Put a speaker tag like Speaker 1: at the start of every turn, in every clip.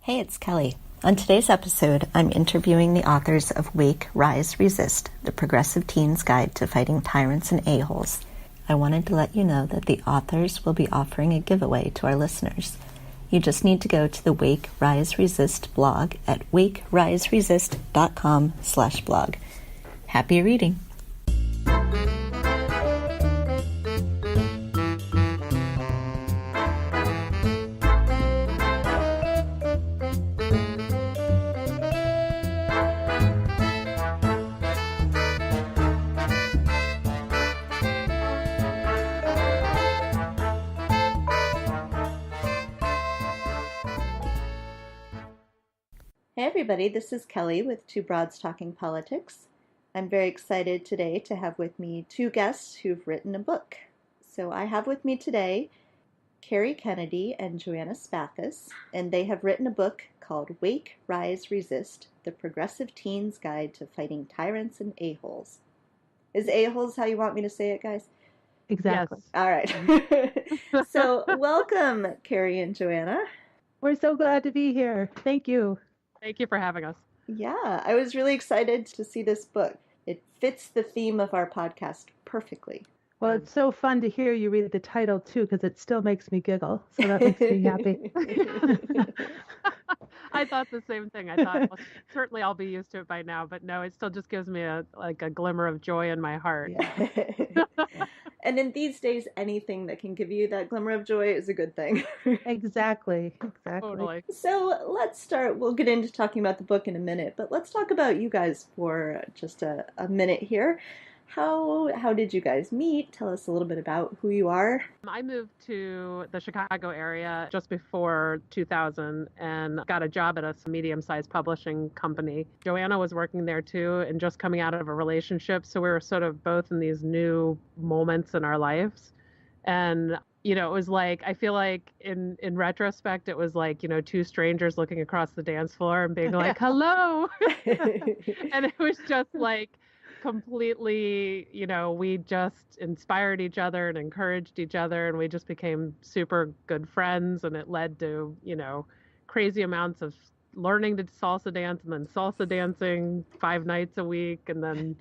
Speaker 1: Hey, it's Kelly. On today's episode, I'm interviewing the authors of Wake, Rise, Resist, The Progressive Teen's Guide to Fighting Tyrants and A-holes. I wanted to let you know that the authors will be offering a giveaway to our listeners. You just need to go to the Wake, Rise, Resist blog at wakeriseresist.com/blog. Happy reading! Hey everybody, this is Kelly with Two Broads Talking Politics. I'm very excited today to have with me two guests who've written a book. So I have with me today Kerri Kennedy and Joanna Spathis, and they have written a book called Wake, Rise, Resist, The Progressive Teen's Guide to Fighting Tyrants and A-holes. Is A-holes how you want me to say it, guys?
Speaker 2: Exactly.
Speaker 1: Yes. All right. So welcome, Kerri and Joanna.
Speaker 2: We're so glad to be here. Thank you.
Speaker 3: Thank you for having us.
Speaker 1: Yeah, I was really excited to see this book. It fits the theme of our podcast perfectly.
Speaker 2: Well, it's so fun to hear you read the title, too, because it still makes me giggle. So that makes me happy.
Speaker 3: I thought the same thing. I thought, well, certainly I'll be used to it by now, but no, it still just gives me a glimmer of joy in my heart.
Speaker 1: Yeah. And in these days, anything that can give you that glimmer of joy is a good thing.
Speaker 2: Exactly.
Speaker 3: Totally.
Speaker 1: So let's start. We'll get into talking about the book in a minute, but let's talk about you guys for just a minute here. How did you guys meet? Tell us a little bit about who you are.
Speaker 3: I moved to the Chicago area just before 2000 and got a job at a medium-sized publishing company. Joanna was working there too and just coming out of a relationship. So we were sort of both in these new moments in our lives. And, you know, it was like, I feel like in retrospect, it was like, you know, two strangers looking across the dance floor and being like, hello. And it was just like, completely, you know, we just inspired each other and encouraged each other, and we just became super good friends, and it led to, you know, crazy amounts of learning to salsa dance and then salsa dancing 5 nights a week, and then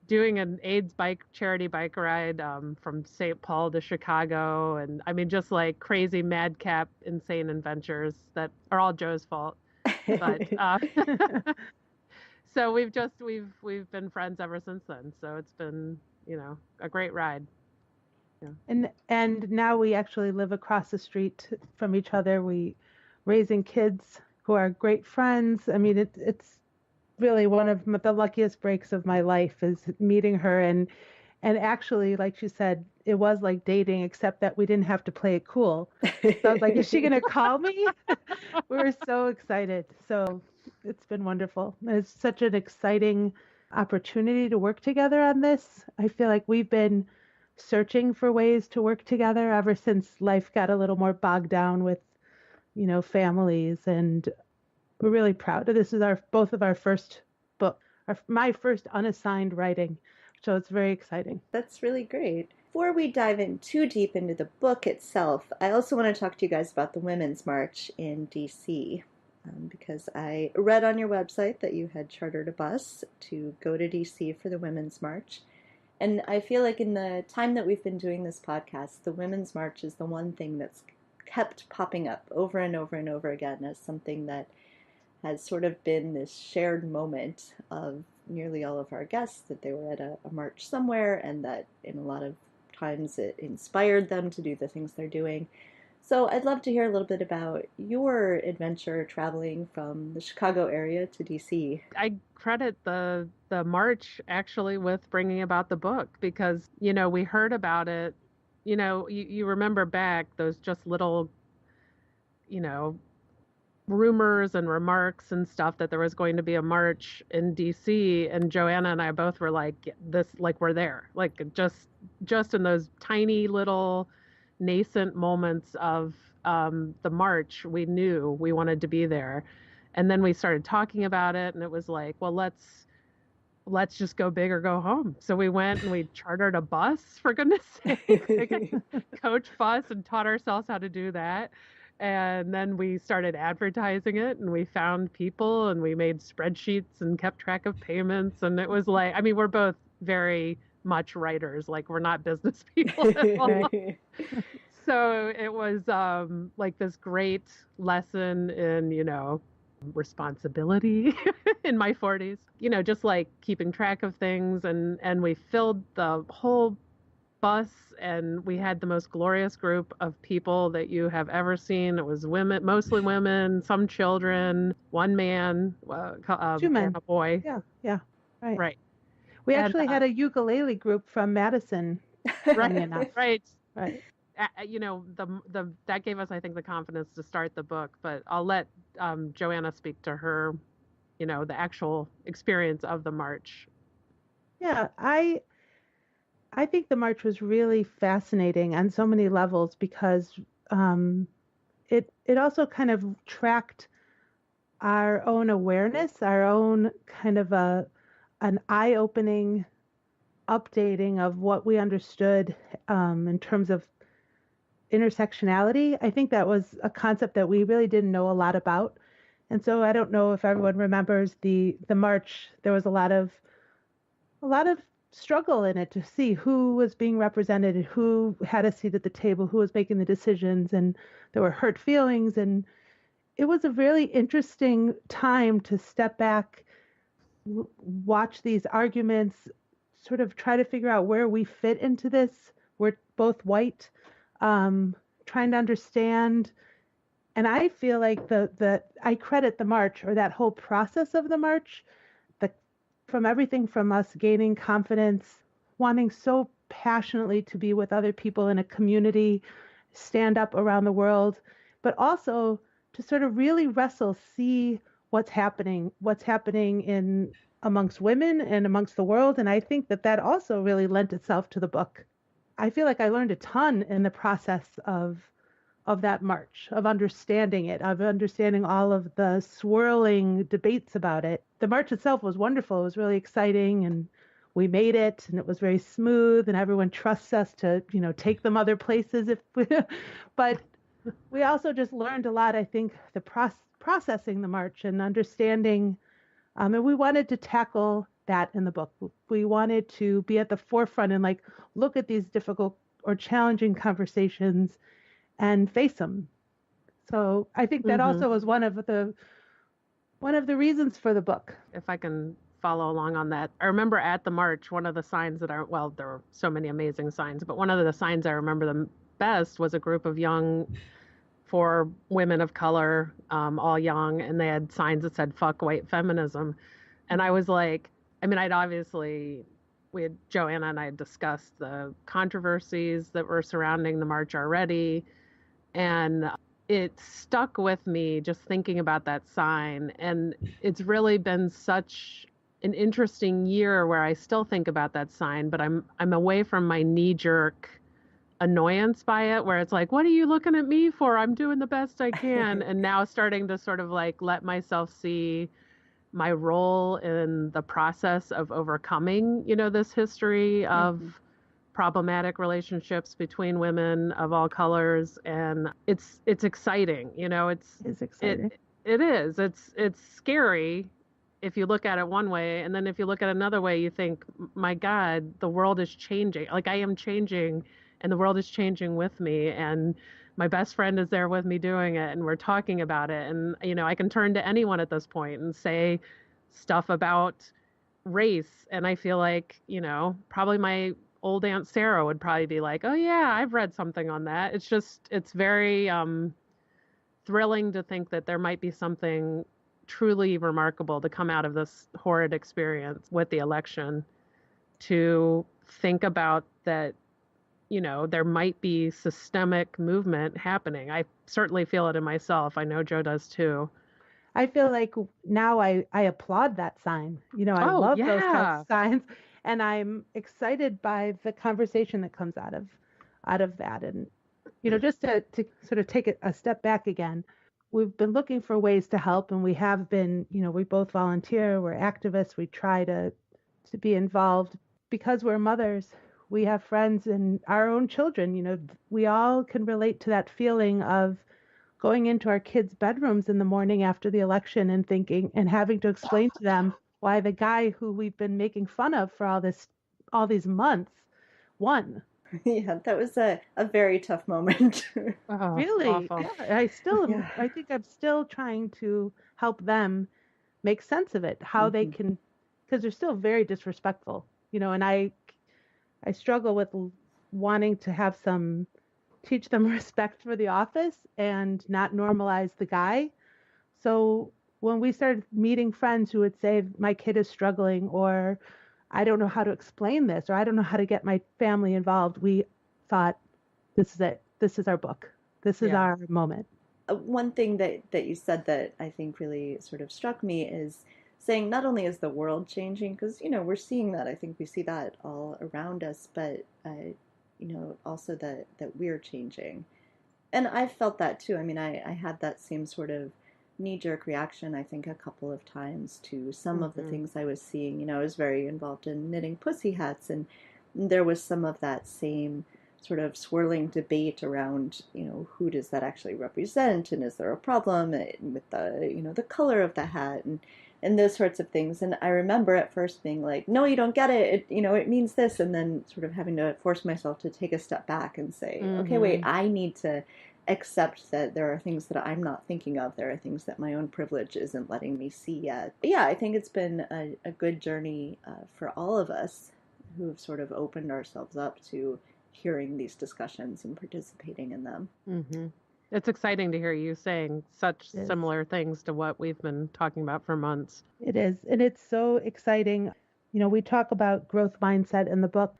Speaker 3: doing an AIDS charity bike ride from St. Paul to Chicago, and I mean, just like crazy madcap insane adventures that are all Joe's fault, but so we've been friends ever since then. So it's been, you know, a great ride.
Speaker 2: Yeah. And now we actually live across the street from each other. We raising kids who are great friends. I mean, it's really one of the luckiest breaks of my life is meeting her. And actually, like she said, it was like dating, except that we didn't have to play it cool. So I was like, is she going to call me? We were so excited. So it's been wonderful. It's such an exciting opportunity to work together on this. I feel like we've been searching for ways to work together ever since life got a little more bogged down with, you know, families. And we're really proud. This is both of our first book, my first unassigned writing. So it's very exciting.
Speaker 1: That's really great. Before we dive in too deep into the book itself, I also want to talk to you guys about the Women's March in DC. Because I read on your website that you had chartered a bus to go to DC for the Women's March. And I feel like in the time that we've been doing this podcast, the Women's March is the one thing that's kept popping up over and over and over again as something that has sort of been this shared moment of nearly all of our guests, that they were at a march somewhere and that in a lot of times it inspired them to do the things they're doing. So I'd love to hear a little bit about your adventure traveling from the Chicago area to DC.
Speaker 3: I credit the march actually with bringing about the book because, you know, we heard about it, you know, you remember back those just little, you know, rumors and remarks and stuff that there was going to be a march in DC, and Joanna and I both were like, this, like, we're there, like just in those tiny little nascent moments of the march, we knew we wanted to be there. And then we started talking about it, and it was like, well, let's just go big or go home. So we went and we chartered a bus, for goodness sake, like a coach bus, and taught ourselves how to do that. And then we started advertising it and we found people and we made spreadsheets and kept track of payments. And it was like, I mean, we're both very much writers, like we're not business people at all. So it was like this great lesson in, responsibility in my 40s, just like keeping track of things. And we filled the whole bus and we had the most glorious group of people that you have ever seen. It was women, mostly women, some children, one man,
Speaker 2: Two men.
Speaker 3: and a boy.
Speaker 2: Yeah, right.
Speaker 3: Right.
Speaker 2: We
Speaker 3: And,
Speaker 2: actually had a ukulele group from Madison, funny enough.
Speaker 3: Right.
Speaker 2: Right.
Speaker 3: That gave us, I think, the confidence to start the book. But I'll let Joanna speak to her, the actual experience of the march.
Speaker 2: Yeah, I think the march was really fascinating on so many levels because it also kind of tracked our own awareness, our own kind of an eye-opening updating of what we understood in terms of intersectionality. I think that was a concept that we really didn't know a lot about. And so I don't know if everyone remembers the march. There was a lot of struggle in it to see who was being represented and who had a seat at the table, who was making the decisions, and there were hurt feelings. And it was a really interesting time to step back, watch these arguments, sort of try to figure out where we fit into this. We're both white, trying to understand. And I feel like I credit the march, or that whole process of the march, from everything from us gaining confidence, wanting so passionately to be with other people in a community, stand up around the world, but also to sort of really see what's happening in amongst women and amongst the world. And I think that also really lent itself to the book. I feel like I learned a ton in the process of that march, of understanding it, of understanding all of the swirling debates about it. The march itself was wonderful. It was really exciting, and we made it, and it was very smooth, and everyone trusts us to, take them other places but we also just learned a lot, I think, the processing the march and understanding, and we wanted to tackle that in the book. We wanted to be at the forefront and look at these difficult or challenging conversations and face them. So I think that also was one of the reasons for the book.
Speaker 3: If I can follow along on that, I remember at the march, one of the signs that there were so many amazing signs, but one of the signs I remember the best was a group of four women of color, all young, and they had signs that said "fuck white feminism," and I was like, Joanna and I had discussed the controversies that were surrounding the march already. And it stuck with me just thinking about that sign. And it's really been such an interesting year where I still think about that sign, but I'm away from my knee-jerk annoyance by it, where it's like, what are you looking at me for? I'm doing the best I can. And now starting to sort of let myself see my role in the process of overcoming, this history of problematic relationships between women of all colors. And it's exciting,
Speaker 2: It's exciting.
Speaker 3: It is. It's scary if you look at it one way, and then if you look at another way, you think, my God, the world is changing. Like, I am changing, and the world is changing with me, and my best friend is there with me doing it, and we're talking about it. And I can turn to anyone at this point and say stuff about race, and I feel like, probably my old Aunt Sarah would probably be like, oh yeah, I've read something on that. It's very thrilling to think that there might be something truly remarkable to come out of this horrid experience with the election, to think about that, there might be systemic movement happening. I certainly feel it in myself. I know Joe does too.
Speaker 2: I feel like now I applaud that sign. I love those kinds of signs, and I'm excited by the conversation that comes out of that. And just to sort of take it a step back again, we've been looking for ways to help, and we have been. We both volunteer, we're activists, we try to be involved because we're mothers. We have friends and our own children. We all can relate to that feeling of going into our kids' bedrooms in the morning after the election and thinking and having to explain to them why the guy who we've been making fun of for all these months won.
Speaker 1: Yeah, that was a very tough moment.
Speaker 3: Oh,
Speaker 2: Really?
Speaker 3: awful.
Speaker 2: Yeah,
Speaker 1: Yeah.
Speaker 2: I think I'm still trying to help them make sense of it, how they
Speaker 1: Hmm.
Speaker 2: can, because they're still very disrespectful, and I struggle with wanting to have teach them respect for the office and not normalize the guy. So when we started meeting friends who would say, my kid is struggling, or I don't know how to explain this, or I don't know how to get my family involved, we thought, this is it. This is our book. This is
Speaker 3: Yeah.
Speaker 2: our moment.
Speaker 1: One thing that you said that I think really sort of struck me is saying not only is the world changing, because we're seeing that. I think we see that all around us, but also that we're changing. And I've felt that too. I mean, I had that same sort of knee-jerk reaction, I think, a couple of times to some of the
Speaker 3: Mm-hmm.
Speaker 1: things I was seeing. I was very involved in knitting pussy hats, and there was some of that same sort of swirling debate around, who does that actually represent, and is there a problem with the color of the hat, and those sorts of things. And I remember at first being like, no, you don't get it. It means this, and then sort of having to force myself to take a step back and say, okay, wait,
Speaker 3: Mm-hmm.
Speaker 1: I need to accept that there are things that I'm not thinking of. There are things that my own privilege isn't letting me see yet. But yeah, I think it's been a good journey for all of us who have sort of opened ourselves up to hearing these discussions and participating in them.
Speaker 3: Mm-hmm. It's exciting to hear you saying such
Speaker 2: It is.
Speaker 3: similar things to what we've been talking about for months.
Speaker 2: It is. And it's so exciting. We talk about growth mindset in the book,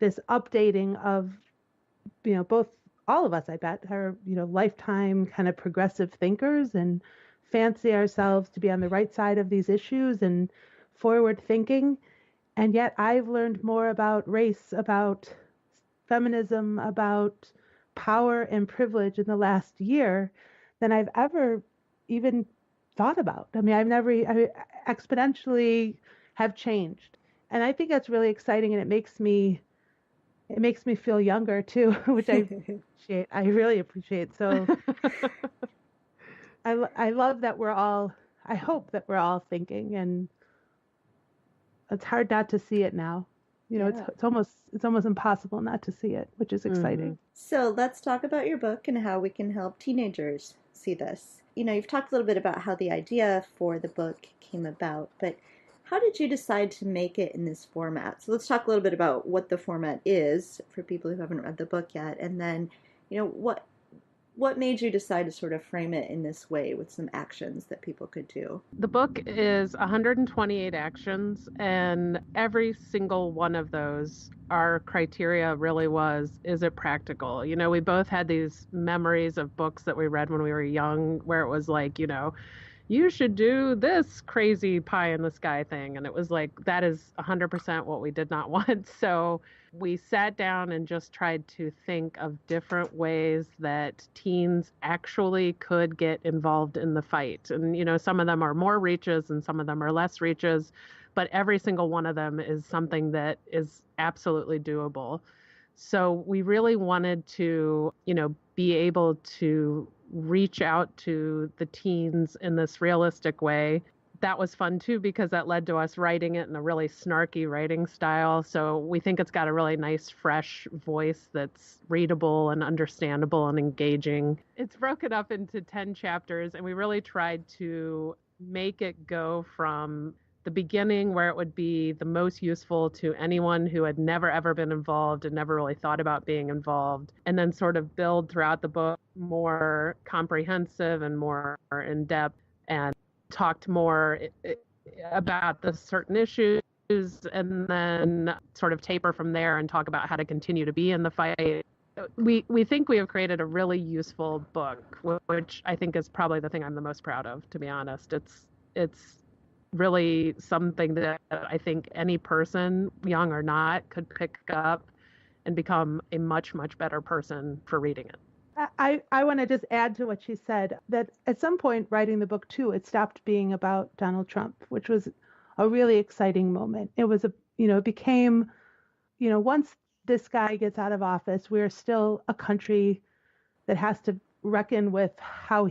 Speaker 2: this updating of, both all of us, I bet, are, lifetime kind of progressive thinkers and fancy ourselves to be on the right side of these issues and forward thinking. And yet I've learned more about race, about feminism, about power and privilege in the last year than I've ever even thought about. I mean, I exponentially have changed. And I think that's really exciting, and it makes me feel younger too, which I appreciate. I really appreciate. So I love that I hope that we're all thinking, and it's hard not to see it now.
Speaker 1: Yeah.
Speaker 2: It's almost impossible not to see it, which is
Speaker 3: Mm-hmm.
Speaker 2: exciting.
Speaker 1: So let's talk about your book and how we can help teenagers see this. You've talked a little bit about how the idea for the book came about, but how did you decide to make it in this format? So let's talk a little bit about what the format is for people who haven't read the book yet, and then, what made you decide to sort of frame it in this way with some actions that people could do?
Speaker 3: The book is 128 actions, and every single one of those, our criteria really was, is it practical? We both had these memories of books that we read when we were young where it was like, you should do this crazy pie in the sky thing. And it was like, that is 100% what we did not want. So we sat down and just tried to think of different ways that teens actually could get involved in the fight. And, some of them are more reaches and some of them are less reaches, but every single one of them is something that is absolutely doable. So we really wanted to, be able to reach out to the teens in this realistic way. That was fun too, because that led to us writing it in a really snarky writing style. So we think it's got a really nice, fresh voice that's readable and understandable and engaging. It's broken up into 10 chapters, and we really tried to make it go from the beginning, where it would be the most useful to anyone who had never ever been involved and never really thought about being involved, and then sort of build throughout the book more comprehensive and more in depth, and talked more about the certain issues, and then sort of taper from there and talk about how to continue to be in the fight. We think we have created a really useful book, which I think is probably the thing I'm the most proud of, to be honest. It's really something that I think any person, young or not, could pick up and become a much, much better person for reading it.
Speaker 2: I want to just add to what she said that at some point writing the book too, it stopped being about Donald Trump, which was a really exciting moment. It became, once this guy gets out of office, we're still a country that has to reckon with how